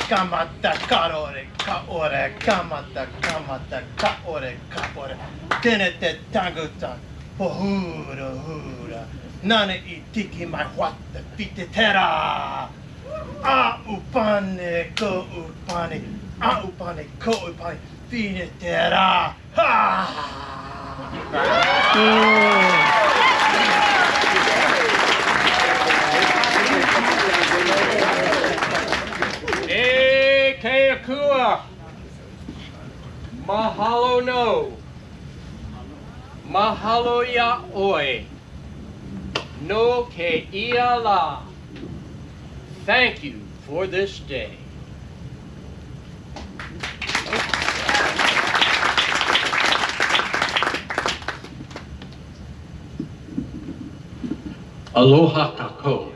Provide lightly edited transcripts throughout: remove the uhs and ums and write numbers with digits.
kamata karore kaore kamata kaore kaore tenete tangutan pohura nane itiki mai wata fite terra a upane ko upane fine terra E keakua, mahalo no, mahalo ya oi, no ke ia la. Thank you for this day. Aloha kako.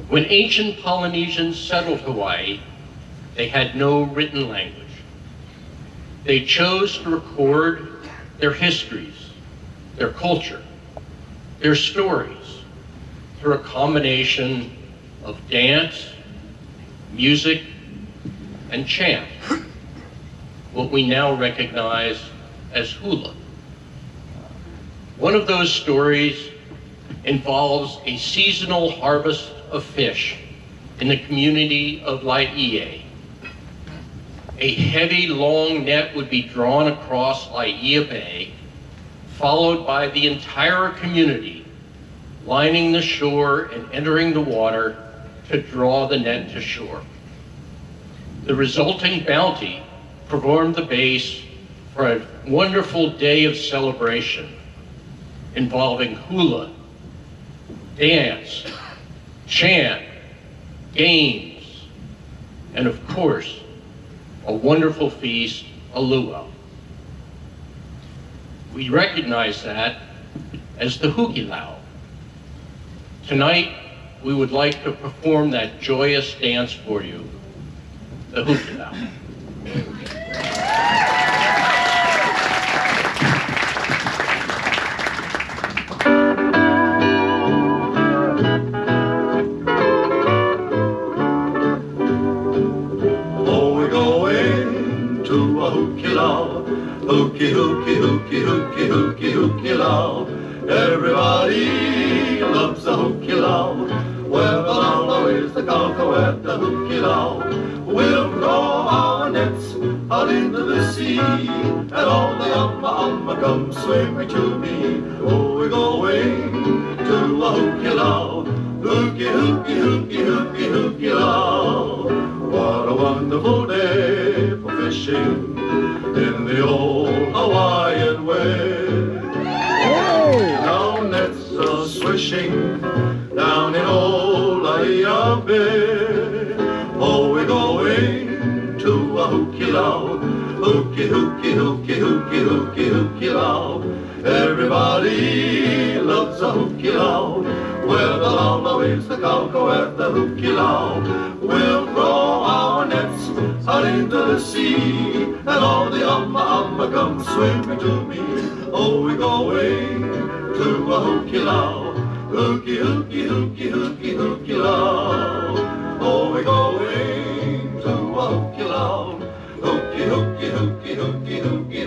When ancient Polynesians settled Hawaii, they had no written language. They chose to record their histories, their culture, their stories through a combination of dance, music, and chant, what we now recognize as hula. One of those stories involves a seasonal harvest of fish in the community of Laie. A heavy, long net would be drawn across Laie Bay, followed by the entire community lining the shore and entering the water to draw the net to shore. The resulting bounty formed the base for a wonderful day of celebration involving hula, dance, chant, games, and of course, a wonderful feast, a luau. We recognize that as the Hukilau. Tonight, we would like to perform that joyous dance for you, the Hukilau. Hukilau. Everybody loves the Hukilau. Where the Lala is the Kalko at the Hukilau. We'll throw our nets out into the sea, and all the amma come swimming to me. Oh, we're going to a Hukilau. Hukilau. What a wonderful day for fishing in the old Hawaiian way. Now nets are swishing down in old Laie Bay. Oh, we're going to a Hukilau. Hukilau. Everybody loves a Hukilau. Where the Lala waves the Kalko at the Hukilau. We'll throw our nets out into the sea, and all the amma come swimming to me. Oh, we're going to a Hukilau. Hukilau. Oh, we're going to a Hukilau.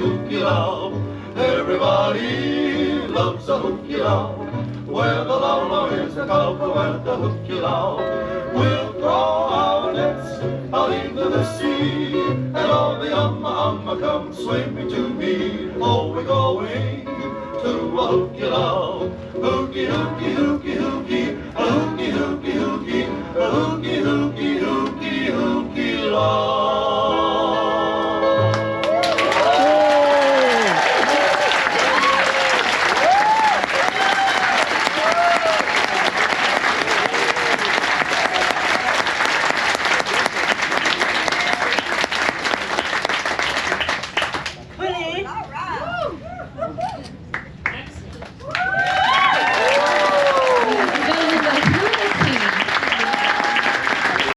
Hukilau. Everybody loves a Hukilau. Where the Lala is the Kalko at the Hukilau. We'll throw our nets out into the sea, and all the amma come swimming to me. Oh, we're going to a Hukilau. Hukilau.